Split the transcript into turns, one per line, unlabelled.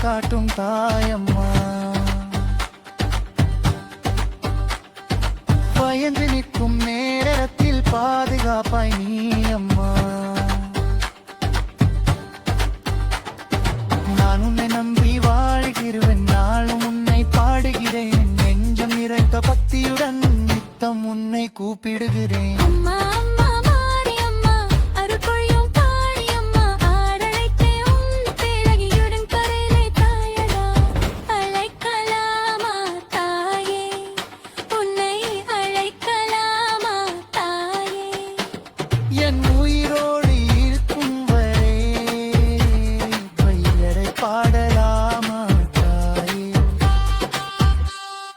காட்டும் தாயம்மா. பயந்து நிற்கும் நேரத்தில் பாதுகாப்பாய் நீ அம்மா. நான் உன்னை நம்பி வாழ்கிறேன், நாளும் உன்னை பாடுகிறேன். நெஞ்சம் நிறைந்த பக்தியுடன் நித்தம் உன்னை கூப்பிடுகிறேன்.
அம்மா அம்மா மாரியம்மா அருள்பொழியும் காளியம்மா ஆடழைத்தே உன் பேரகியுடன் கரையிலே தாயடா. அழைக்கலாமா தாயே, உன்னை அழைக்கலாமா தாயே.
என் உயிரோ